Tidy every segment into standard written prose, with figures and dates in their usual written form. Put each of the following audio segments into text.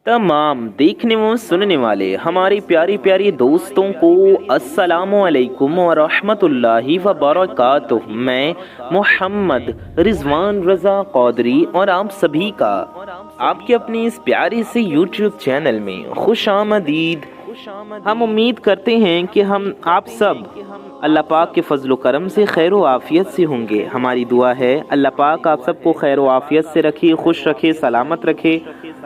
तमाम देखने व सुनने वाले हमारे प्यारे प्यारे दोस्तों को अस्सलामु अलैकुम व रहमतुल्लाहि व बरकातुहू। मैं मोहम्मद रिजवान रज़ा कौदरी और आप सभी का आपके अपने इस प्यारे से यूट्यूब चैनल में खुश आमदीद। हम उम्मीद करते हैं कि हम आप सब अल्लाह पाक के फजल करम से खैर व आफ़ियत से होंगे। हमारी दुआ है अल्लाह पाक आप सबको खैर व आफ़ियत से रखे, खुश रखे, सलामत रखे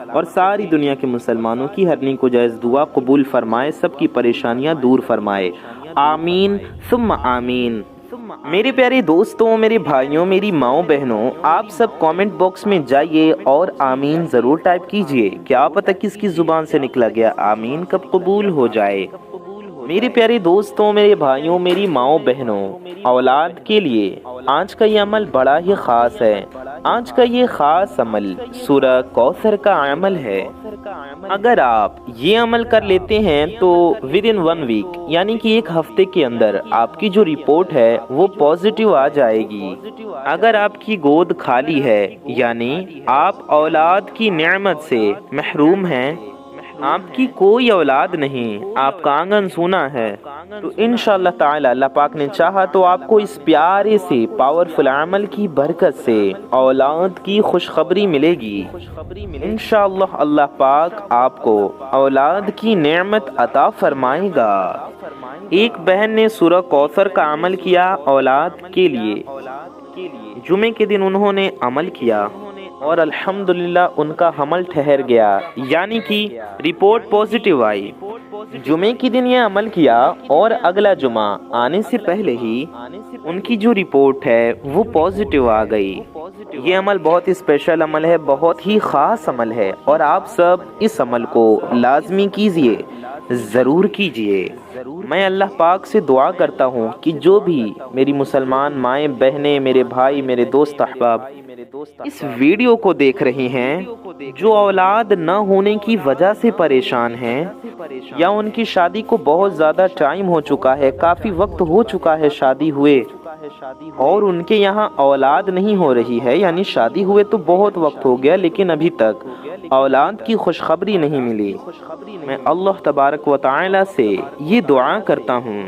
और सारी दुनिया के मुसलमानों की हर नेक व जायज़ दुआ कबूल फरमाए, सबकी परेशानियां दूर फरमाए। आमीन सुम्मा आमीन। मेरे प्यारे दोस्तों, मेरे भाइयों, मेरी माओ बहनों, आप सब कमेंट बॉक्स में जाइए और आमीन ज़रूर टाइप कीजिए। क्या पता किसकी ज़ुबान से निकला गया आमीन कब कबूल हो जाए। मेरे प्यारे दोस्तों, मेरे भाइयों, मेरी माओ बहनों, औलाद के लिए आज का ये अमल बड़ा ही ख़ास है। आज का ये ख़ास अमल सूरह कौसर का अमल है। अगर आप ये अमल कर लेते हैं तो विद इन 1 वीक यानी कि 1 हफ्ते के अंदर आपकी जो रिपोर्ट है वो पॉजिटिव आ जाएगी। अगर आपकी गोद खाली है यानी आप औलाद की नेमत से महरूम हैं, आपकी कोई औलाद नहीं, आपका आंगन सूना है, तो इंशाअल्लाह ताला अल्लाह पाक ने चाहा तो आपको इस प्यारे से पावरफुल अमल की बरकत से औलाद की खुशखबरी मिलेगी। इंशाअल्लाह अल्लाह पाक आपको औलाद की नेमत अता फरमाएगा। एक बहन ने सूरह कौसर का अमल किया औलाद के लिए। जुमे के दिन उन्होंने अमल किया और अल्हम्दुलिल्लाह उनका हमल ठहर गया, यानी कि रिपोर्ट पॉजिटिव आई। जुमे के दिन ये अमल किया और अगला जुमा आने से पहले ही उनकी जो रिपोर्ट है वो पॉजिटिव आ गई। ये अमल बहुत ही स्पेशल अमल है, बहुत ही ख़ास अमल है और आप सब इस अमल को लाजमी कीजिए, ज़रूर कीजिए। मैं अल्लाह पाक से दुआ करता हूँ कि जो भी मेरी मुसलमान माएँ बहनें, मेरे भाई, मेरे दोस्त अहबाब इस वीडियो को देख रहे हैं, जो औलाद न होने की वजह से परेशान हैं या उनकी शादी को बहुत ज़्यादा टाइम हो चुका है, काफ़ी वक्त हो चुका है शादी हुए और उनके यहाँ औलाद नहीं हो रही है, यानी शादी हुए तो बहुत वक्त हो गया लेकिन अभी तक औलाद की खुशखबरी नहीं मिली। मैं अल्लाह तबारक व तआला से ये दुआ करता हूँ,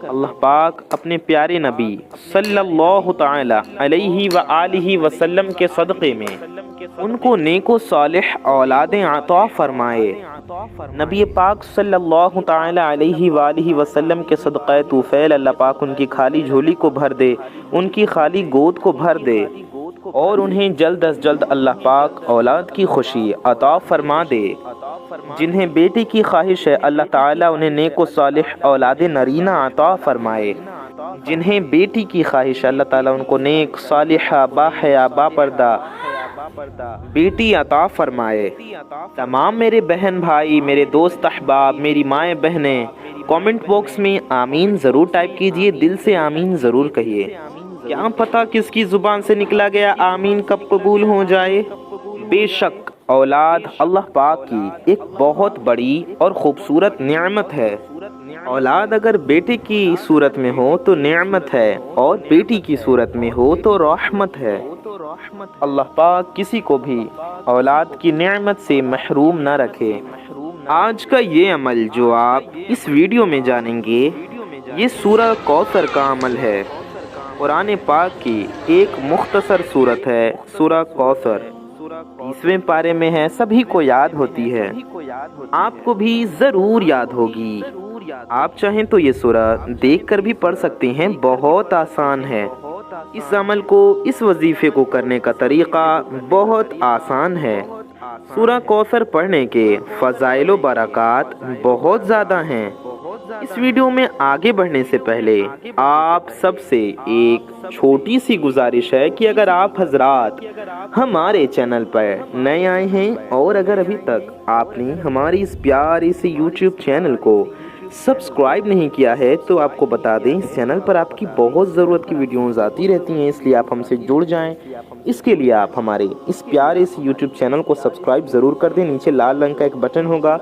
अल्लाह पाक अपने प्यारे नबी सल्लल्लाहु तआला अलैहि व आलिहि वसल्लम के सदक़े में उनको नेको सालिह औलादें अता फरमाए। नबी पाक सल्लल्लाहु तआला अलैहि व आलिहि वसल्लम के सदक़े तुफ़ैल अल्लाह पाक उनकी खाली झोली को भर दे, उनकी खाली गोद को भर दे और उन्हें जल्द अज जल्द अल्लाह पाक औलाद की खुशी अता फरमा दे। जिन्हें बेटी की ख्वाहिश है अल्लाह ताला उन्हें नेको सालिह औलाद नरीना अता फरमाए। जिन्हें बेटी की ख्वाहिश है अल्लाह ताला उनको नेक सालिहा बाहया बापर्दा बेटी अता फरमाए। तमाम मेरे बहन भाई, मेरे दोस्त अहबाब, मेरी माएँ बहनें कमेंट बॉक्स में आमीन ज़रूर टाइप कीजिए, दिल से आमीन ज़रूर कहिए। क्या पता किसकी ज़ुबान से निकला गया आमीन कब कबूल हो जाए। बेशक औलाद अल्लाह पाक की एक बहुत बड़ी और ख़ूबसूरत नेमत है। औलाद अगर बेटे की सूरत में हो तो नेमत है और बेटी की सूरत में हो तो रहमत है। अल्लाह पाक किसी को भी औलाद की नेमत से महरूम न रखे। आज का ये अमल जो आप इस वीडियो में जानेंगे, ये सूरह कौसर का अमल है। कुरान पाक की एक मुख्तसर सूरत है सूरह कौसर, 20वें पारे में है, सभी को याद होती है, आपको भी ज़रूर याद होगी। आप चाहें तो ये सूरह देखकर भी पढ़ सकते हैं, बहुत आसान है। इस अमल को, इस वजीफ़े को करने का तरीक़ा बहुत आसान है। सूरह कौसर पढ़ने के फ़ज़ाइल व बरक़ात बहुत ज़्यादा हैं। इस वीडियो में आगे बढ़ने से पहले आप सबसे एक छोटी सी गुजारिश है कि अगर आप हजरात हमारे चैनल पर नए आए हैं और अगर अभी तक आपने हमारी इस प्यारे से यूट्यूब चैनल को सब्सक्राइब नहीं किया है तो आपको बता दें, इस चैनल पर आपकी बहुत ज़रूरत की वीडियोस आती रहती हैं, इसलिए आप हमसे जुड़ जाएं। इसके लिए आप हमारे इस प्यारे से यूट्यूब चैनल को सब्सक्राइब ज़रूर कर दें। नीचे लाल रंग का एक बटन होगा,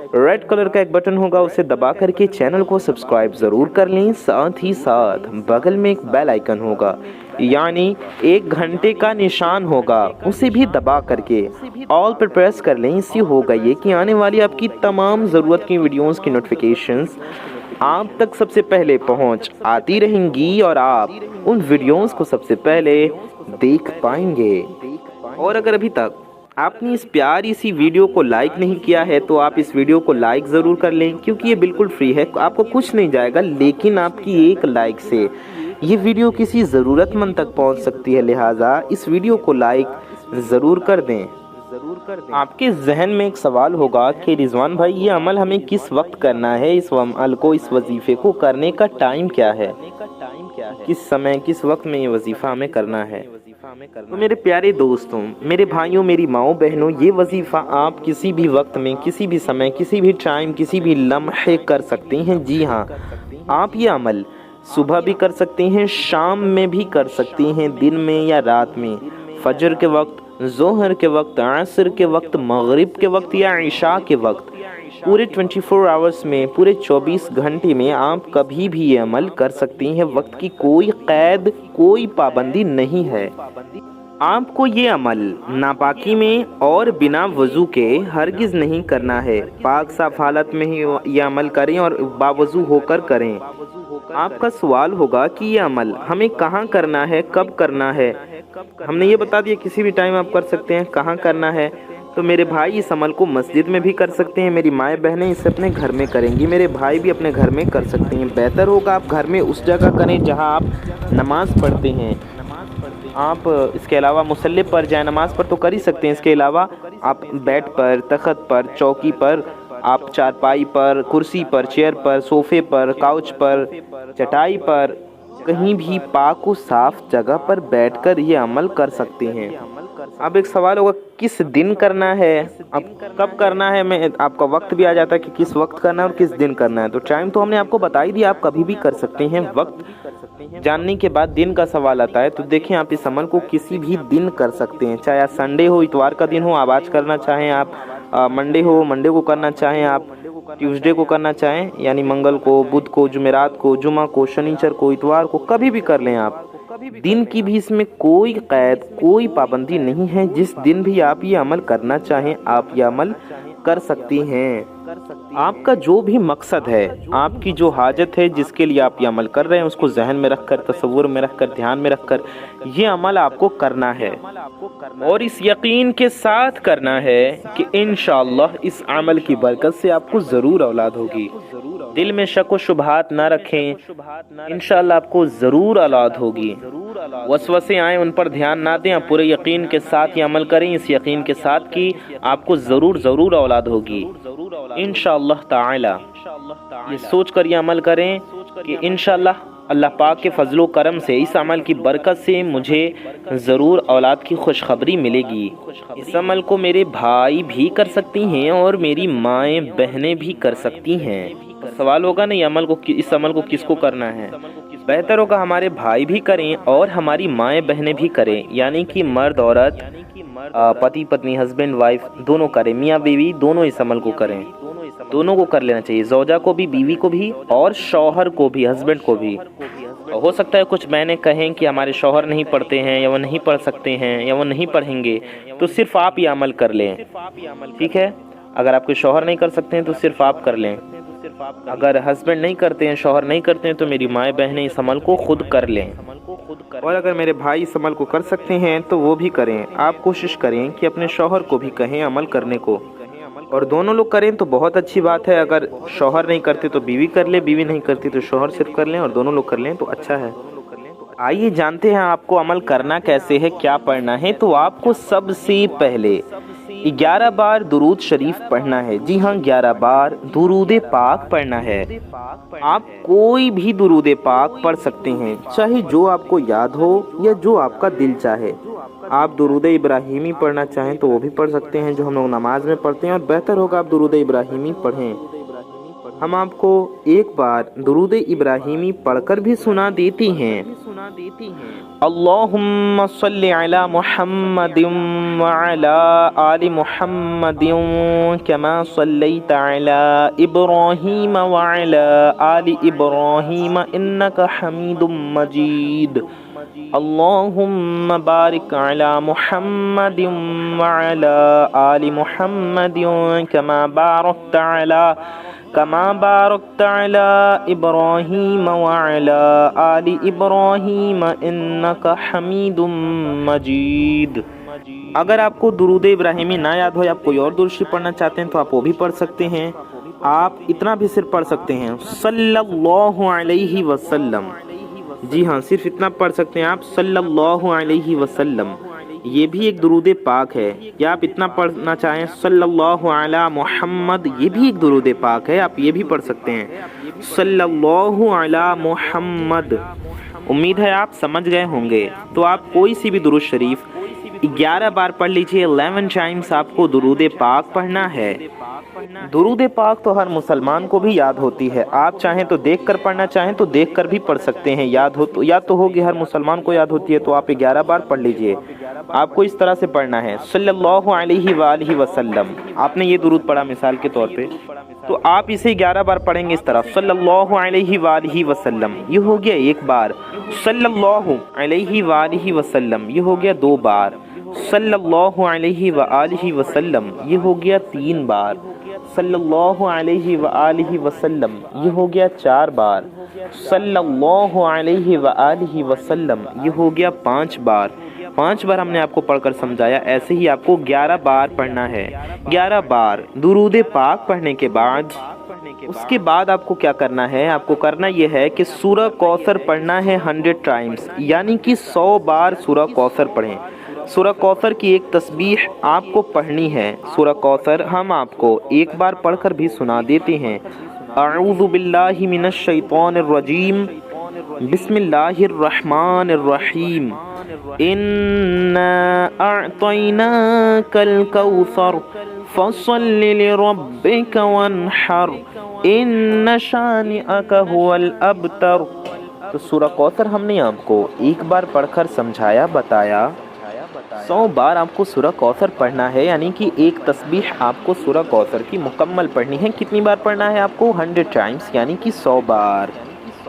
रेड कलर का एक बटन होगा, उसे दबा करके चैनल को सब्सक्राइब ज़रूर कर लें। साथ ही साथ बगल में एक बेल आइकन होगा, यानी 1 घंटे का निशान होगा, उसे भी दबा करके ऑल पर प्रेस कर लें। इससे होगा ये कि आने वाली आपकी तमाम ज़रूरत की वीडियोस की नोटिफिकेशंस आप तक सबसे पहले पहुंच आती रहेंगी और आप उन वीडियोस को सबसे पहले देख पाएंगे। और अगर अभी तक आपने इस प्यारी सी वीडियो को लाइक नहीं किया है तो आप इस वीडियो को लाइक ज़रूर कर लें, क्योंकि ये बिल्कुल फ्री है, आपको कुछ नहीं जाएगा, लेकिन आपकी एक लाइक से ये वीडियो किसी ज़रूरतमंद तक पहुंच सकती है। लिहाजा इस वीडियो को लाइक ज़रूर कर दें। आपके जहन में एक सवाल होगा कि रिजवान भाई, ये अमल हमें किस वक्त करना है, इस अमल को, इस वजीफ़े को करने का टाइम क्या है, किस समय किस वक्त में ये वजीफ़ा हमें करना है। तो मेरे प्यारे दोस्तों, मेरे भाइयों, मेरी माओ बहनों, ये वजीफ़ा आप किसी भी वक्त में, किसी भी समय, किसी भी टाइम, किसी भी लम्हे कर सकते हैं। जी हाँ, आप ये अमल सुबह भी कर सकते हैं, शाम में भी कर सकते हैं, दिन में या रात में, फजर के वक्त, ज़ोहर के वक्त, असर के वक्त, मगरिब के वक्त या इशा के वक्त। पूरे 24 आवर्स में, पूरे 24 घंटे में आप कभी भी ये अमल कर सकती हैं। वक्त की कोई कैद, कोई पाबंदी नहीं है। आपको ये अमल नापाकी में और बिना वज़ू के हरगिज़ नहीं करना है। पाक साफ हालत में ही ये अमल करें और बावज़ू होकर करें। आपका सवाल होगा कि ये अमल हमें कहाँ करना है, कब करना है। हमने ये बता दिया, किसी भी टाइम आप कर सकते हैं। कहाँ करना है, तो मेरे भाई इस अमल को मस्जिद में भी कर सकते हैं, मेरी माएँ बहनें इसे अपने घर में करेंगी, मेरे भाई भी अपने घर में कर सकते हैं। बेहतर होगा आप घर में उस जगह करें जहाँ आप नमाज़ पढ़ते हैं। आप इसके अलावा मुसल्ले पर जाए नमाज़ पर तो कर ही सकते हैं। इसके अलावा आप बेड पर, तख़्त पर, चौकी पर, आप चारपाई पर, कुर्सी पर, चेयर पर, सोफ़े पर, काउच पर, चटाई पर, कहीं भी पाक व साफ़ जगह पर बैठकर ये अमल कर सकते हैं। अब एक सवाल होगा, किस दिन करना है, अब कब करना है। मैं आपका वक्त भी आ जाता है कि किस वक्त करना है और किस दिन करना है। तो टाइम तो हमने आपको बता ही दिया, आप कभी भी कर सकते हैं। वक्त जानने के बाद दिन का सवाल आता है, तो देखें आप इस अमल को किसी भी दिन कर सकते हैं, चाहे आज संडे हो, इतवार का दिन हो, आप आज करना चाहें, आप मंडे हो, मंडे को करना चाहें, आप ट्यूसडे को करना चाहें, यानी मंगल को, बुध को, जुमेरात को, जुमा को, शनिचर को, इतवार को, कभी भी कर लें आप। दिन की भी इसमें कोई कैद, कोई पाबंदी नहीं है। जिस दिन भी आप ये अमल करना चाहें आप ये अमल कर सकती हैं। आपका जो भी मकसद है, आपकी जो हाजत है, जिसके लिए आप ये अमल कर रहे हैं, उसको जहन में रखकर, तसव्वुर में रखकर, ध्यान में रखकर ये अमल आपको करना है। और इस यकीन के साथ करना है कि इंशाअल्लाह इस अमल की बरकत से आपको ज़रूर औलाद होगी। दिल में शक व शुबहात ना रखें, इंशाअल्लाह आपको ज़रूर औलाद होगी। वसवसे आए उन पर ध्यान ना दें, आप पूरे यकीन के साथ ये अमल करें, इस यकीन के साथ कि आपको ज़रूर औलाद होगी इंशाअल्लाह ताला। ये सोच कर ये अमल करें कि इंशाअल्लाह अल्लाह पाक के फजलो करम से, इस अमल की बरकत से मुझे ज़रूर औलाद की खुशखबरी मिलेगी। इस अमल को मेरे भाई भी कर सकती हैं और मेरी माएँ बहनें भी कर सकती हैं। सवाल होगा ना, इस अमल को किसको करना है। बेहतर होगा हमारे भाई भी करें और हमारी माएँ बहनें भी करें, यानी कि मर्द औरत, पति पत्नी, हस्बैंड वाइफ दोनों करें, मियाँ बीवी दोनों इस अमल को करें। दोनों को कर लेना चाहिए, ज़ौजा को भी, बीवी को भी, और शौहर को भी, हस्बैंड को भी। हो सकता है कुछ बहनें कहें कि हमारे शौहर नहीं पढ़ते हैं, या वो नहीं पढ़ सकते हैं, या वो नहीं पढ़ेंगे, तो सिर्फ आप ये अमल कर लें, ठीक है। अगर आपके शौहर नहीं कर सकते हैं तो सिर्फ आप कर लें। अगर हस्बैंड नहीं करते हैं, शौहर नहीं करते हैं, तो मेरी माएँ बहनें इस अमल को खुद कर लें। और अगर मेरे भाई इस अमल को कर सकते हैं तो वो भी करें। आप कोशिश करें कि अपने शौहर को भी कहें अमल करने को, और दोनों लोग करें तो बहुत अच्छी बात है। अगर शौहर नहीं करते तो बीवी कर ले, बीवी नहीं करती तो शौहर सिर्फ कर लें, और दोनों लोग कर लें तो अच्छा है। आइए जानते हैं आपको अमल करना कैसे है, क्या पढ़ना है। तो आपको सबसे पहले 11 बार दुरूद शरीफ पढ़ना है। जी हाँ, 11 बार दुरूद पाक पढ़ना है। आप कोई भी दुरूद पाक पढ़ सकते हैं, चाहे जो आपको याद हो या जो आपका दिल चाहे। आप दुरूद इब्राहिमी पढ़ना चाहें तो वो भी पढ़ सकते हैं, जो हम लोग नमाज में पढ़ते हैं, और बेहतर होगा आप दुरूद इब्राहिमी पढ़ें। ہم آپ کو ایک بار درود ابراہیمی پڑھ کر بھی سنا دیتی ہیں۔ اللہم صلی علی محمد وعلی آل محمد کما صلیت علی ابراہیم وعلی آل ابراہیم انک حمید مجید۔ اللہم بارک علی محمد وعلی آل محمد کما بارکت علی ابراہیم وعلی آل ابراہیم انک حمید مجید۔ اگر آپ کو درود ابراہیمی نہ یاد ہو یا آپ کوئی اور درود شریف پڑھنا چاہتے ہیں تو آپ وہ بھی پڑھ سکتے ہیں۔ آپ اتنا بھی صرف پڑھ سکتے ہیں صلی اللہ علیہ وسلم، جی ہاں صرف اتنا پڑھ سکتے ہیں آپ صلی اللہ علیہ وسلم، یہ بھی ایک درود پاک ہے۔ یا آپ اتنا پڑھنا چاہیں صلی اللہ علی محمد، یہ بھی ایک درود پاک ہے، آپ یہ بھی پڑھ سکتے ہیں صلی اللہ علی محمد۔ امید ہے آپ سمجھ گئے ہوں گے۔ تو آپ کوئی سی بھی درود شریف 11 بار پڑھ لیجئے، 11 ٹائمز آپ کو درود پاک پڑھنا ہے۔ درود پاک تو ہر مسلمان کو بھی یاد ہوتی ہے، آپ چاہیں تو دیکھ کر پڑھنا چاہیں تو دیکھ کر بھی پڑھ سکتے ہیں، یاد تو ہوگی، ہر مسلمان کو یاد ہوتی ہے، تو آپ 11 بار پڑھ لیجئے۔ آپ کو اس طرح سے پڑھنا ہے صلی اللہ علیہ وآلہ وسلم۔ آپ نے یہ درود پڑھا مثال کے طور پہ، تو آپ اسے 11 بار پڑھیں گے اس طرح صلی اللہ علیہ وآلہ وسلم، یہ ہو گیا ایک بار۔ صلی اللہ علیہ وآلہ وسلم، یہ ہو گیا 2 بار۔ صلی اللہ علیہ وآلہ وسلم، یہ ہو گیا 3 بار۔ صلی اللہ علیہ وآلہ وسلم، یہ ہو گیا 4 بار۔ صلی اللہ علیہ وآلہ وسلم، یہ ہو گیا 5 بار۔ 5 بار ہم نے آپ کو پڑھ کر سمجھایا، ایسے ہی آپ کو 11 بار پڑھنا ہے۔ 11 بار درود پاک پڑھنے کے بعد اس کے بعد آپ کو کیا کرنا ہے؟ آپ کو کرنا یہ ہے کہ سورہ کوثر پڑھنا ہے 100 ٹائمز، یعنی کہ 100 بار سورہ کوثر پڑھیں۔ سورہ کوثر کی ایک تسبیح آپ کو پڑھنی ہے۔ سورہ کوثر ہم آپ کو ایک بار پڑھ کر بھی سنا دیتے ہیں۔ اعوذ باللہ من الشیطان الرجیم، بسم اللہ الرحمن الرحیم، انا اعطیناک الکوثر فصل لربک وانحر ان شانئک هو الابتر۔ تو سورہ کوثر ہم نے آپ کو ایک بار پڑھ کر سمجھایا، بتایا۔ 100 بار آپ کو سورہ کوثر پڑھنا ہے، یعنی کہ ایک تسبیح آپ کو سورہ کوثر کی مکمل پڑھنی ہے۔ کتنی بار پڑھنا ہے آپ کو؟ 100 ٹائمز، یعنی کہ 100 بار۔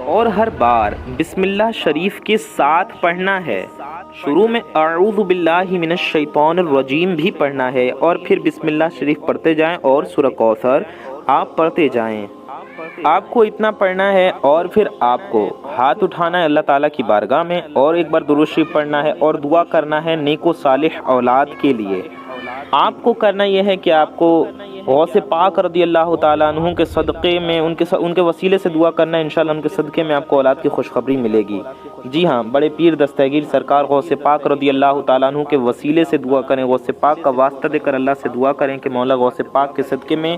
اور ہر بار بسم اللہ شریف کے ساتھ پڑھنا ہے۔ شروع میں اعوذ باللہ من الشیطان الرجیم بھی پڑھنا ہے، اور پھر بسم اللہ شریف پڑھتے جائیں اور سورہ کوثر آپ پڑھتے جائیں۔ آپ کو اتنا پڑھنا ہے، اور پھر آپ کو ہاتھ اٹھانا ہے اللہ تعالیٰ کی بارگاہ میں، اور ایک بار درود شریف پڑھنا ہے اور دعا کرنا ہے نیک و صالح اولاد کے لیے۔ آپ کو کرنا یہ ہے کہ آپ کو غوث پاک رضی اللہ تعالیٰ عنہ کے صدقے میں ان کے وسیلے سے دعا کرنا ہے، انشاءاللہ ان کے صدقے میں آپ کو اولاد کی خوشخبری ملے گی۔ جی ہاں، بڑے پیر دستگیر سرکار غوث پاک رضی اللہ تعالیٰ عنہ کے وسیلے سے دعا کریں، غوث پاک کا واسطہ دے کر اللہ سے دعا کریں کہ مولا غوث پاک کے صدقے میں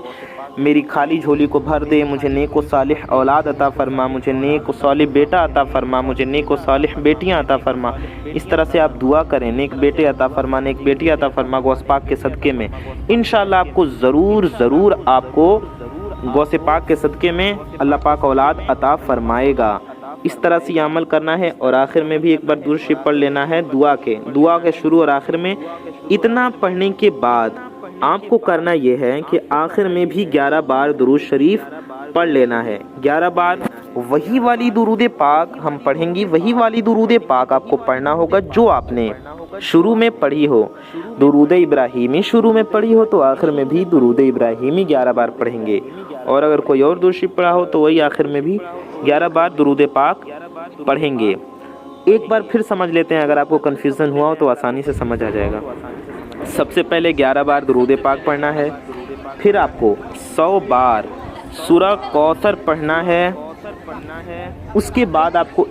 میری خالی جھولی کو بھر دے، مجھے نیک و صالح اولاد عطا فرما، مجھے نیک و صالح بیٹا عطا فرما، مجھے نیک و صالح بیٹیاں عطا فرما۔ اس طرح سے آپ دعا کریں، نیک بیٹے عطا فرما، نیک بیٹی عطا فرما غوث پاک کے صدقے میں۔ انشاءاللہ آپ کو ضرور آپ کو غوث پاک کے صدقے میں اللہ پاک اولاد عطا فرمائے گا۔ اس طرح سے یہ عمل کرنا ہے، اور آخر میں بھی ایک بار درود شریف پڑھ لینا ہے دعا کے شروع اور آخر میں۔ اتنا پڑھنے کے بعد آپ کو کرنا یہ ہے کہ آخر میں بھی 11 بار درود شریف پڑھ لینا ہے۔ 11 بار وہی والی درود پاک ہم پڑھیں گی، وہی والی درود پاک آپ کو پڑھنا ہوگا جو آپ نے شروع میں پڑھی ہو۔ درود ابراہیمی شروع میں پڑھی ہو تو آخر میں بھی درود ابراہیمی 11 بار پڑھیں گے، اور اگر کوئی اور درود شریف پڑھا ہو تو وہی آخر میں بھی 11 بار درود پاک پڑھیں گے۔ ایک بار پھر سمجھ لیتے ہیں، اگر آپ کو کنفیوژن ہوا ہو تو آسانی سے سمجھ آ جائے گا۔ سب سے پہلے 11 بار درود پاک پڑھنا ہے، پھر آپ کو 100 بار سورہ کوثر پڑھنا ہے، اس کے بعد آپ کو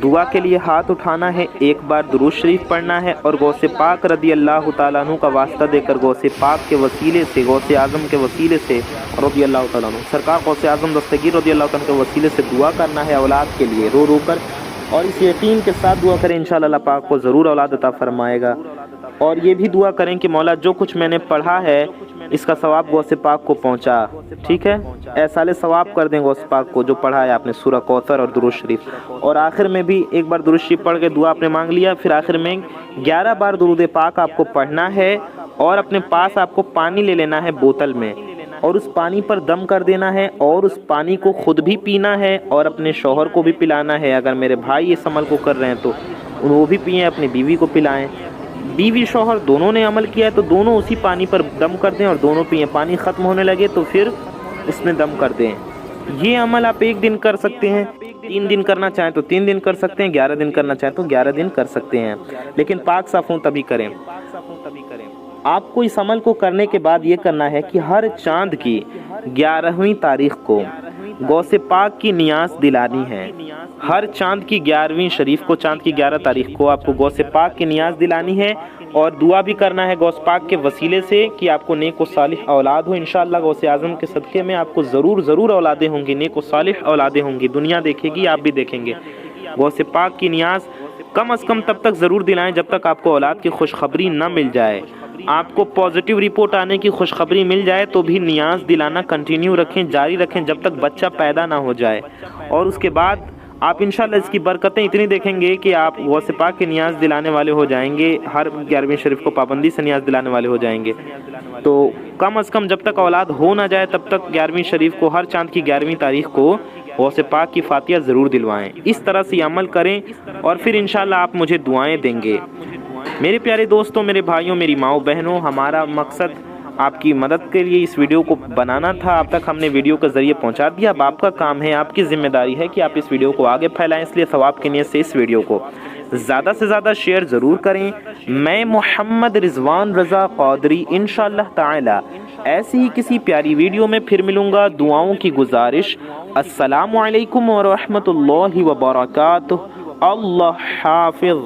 دعا کے لیے ہاتھ اٹھانا ہے، ایک بار درود شریف پڑھنا ہے، اور غوث پاک رضی اللہ تعالیٰ عنہ کا واسطہ دے کر غوث پاک کے وسیلے سے، غوث اعظم کے وسیلے سے رضی اللہ تعالیٰ عنہ، سرکار غوث اعظم دستگیر رضی اللہ تعالیٰ عنہ کے وسیلے سے دعا کرنا ہے اولاد کے لیے، رو رو کر، اور اس یقین کے ساتھ دعا کریں انشاءاللہ اللہ پاک کو ضرور اولاد عطا فرمائے گا۔ اور یہ بھی دعا کریں کہ مولا جو کچھ میں نے پڑھا ہے اس کا ثواب غوث پاک کو پہنچا، ٹھیک ہے، ایسال ثواب کر دیں غوث پاک کو جو پڑھا ہے آپ نے سورہ کوثر اور درود شریف۔ اور آخر میں بھی ایک بار درود شریف پڑھ کے دعا آپ نے مانگ لیا، پھر آخر میں 11 بار درود پاک آپ کو پڑھنا ہے، اور اپنے پاس آپ کو پانی لے لینا ہے بوتل میں، اور اس پانی پر دم کر دینا ہے، اور اس پانی کو خود بھی پینا ہے اور اپنے شوہر کو بھی پلانا ہے۔ اگر میرے بھائی اس عمل کو کر رہے ہیں تو وہ بھی پئیں، اپنی بیوی کو پلائیں۔ بیوی شوہر دونوں نے عمل کیا ہے تو دونوں اسی پانی پر دم کر دیں اور دونوں پئیں۔ پانی ختم ہونے لگے تو پھر اس میں دم کر دیں۔ یہ عمل آپ 1 دن کر سکتے ہیں، 3 دن کرنا چاہیں تو 3 دن کر سکتے ہیں، 11 دن کرنا چاہیں تو 11 دن کر سکتے ہیں، لیکن پاک صاف ہوں تبھی کریں۔ آپ کو اس عمل کو کرنے کے بعد یہ کرنا ہے کہ ہر چاند کی 11ویں تاریخ کو غوث پاک کی نیاز دلانی ہے۔ ہر چاند کی 11ویں شریف کو، چاند کی 11 تاریخ کو آپ کو غوث پاک کی نیاز دلانی ہے، اور دعا بھی کرنا ہے غوث پاک کے وسیلے سے کہ آپ کو نیک و صالح اولاد ہو۔ انشاءاللہ غوث اعظم کے صدقے میں آپ کو ضرور اولادیں ہوں گی، نیک و صالح اولادیں ہوں گی، دنیا دیکھے گی، آپ بھی دیکھیں گے۔ غوث پاک کی نیاز کم از کم تب تک ضرور دلائیں جب تک آپ کو اولاد کی خوشخبری نہ مل جائے۔ آپ کو پازیٹیو رپورٹ آنے کی خوشخبری مل جائے تو بھی نیاز دلانا کنٹینیو رکھیں، جاری رکھیں جب تک بچہ پیدا نہ ہو جائے، اور اس کے بعد آپ انشاءاللہ اس کی برکتیں اتنی دیکھیں گے کہ آپ غوث پاک کی نیاز دلانے والے ہو جائیں گے، ہر 11ویں شریف کو پابندی سے نیاز دلانے والے ہو جائیں گے۔ تو کم از کم جب تک اولاد ہو نہ جائے تب تک 11ویں شریف کو، ہر چاند کی 11ویں تاریخ کو غوث پاک کی فاتحہ ضرور دلوائیں۔ اس طرح سے عمل کریں اور پھر انشاءاللہ آپ مجھے دعائیں دیں گے۔ میرے پیارے دوستوں، میرے بھائیوں، میری ماؤں بہنوں، ہمارا مقصد آپ کی مدد کے لیے اس ویڈیو کو بنانا تھا۔ اب تک ہم نے ویڈیو کے ذریعے پہنچا دیا، اب آپ کا کام ہے، آپ کی ذمہ داری ہے کہ آپ اس ویڈیو کو آگے پھیلائیں۔ اس لیے ثواب کی نیت سے اس ویڈیو کو زیادہ سے زیادہ شیئر ضرور کریں۔ میں محمد رضوان رضا قادری انشاءاللہ تعالی ایسی ہی کسی پیاری ویڈیو میں پھر ملوں گا۔ دعاؤں کی گزارش، السلام علیکم ورحمۃ اللہ وبرکاتہ۔ اللہ حافظ۔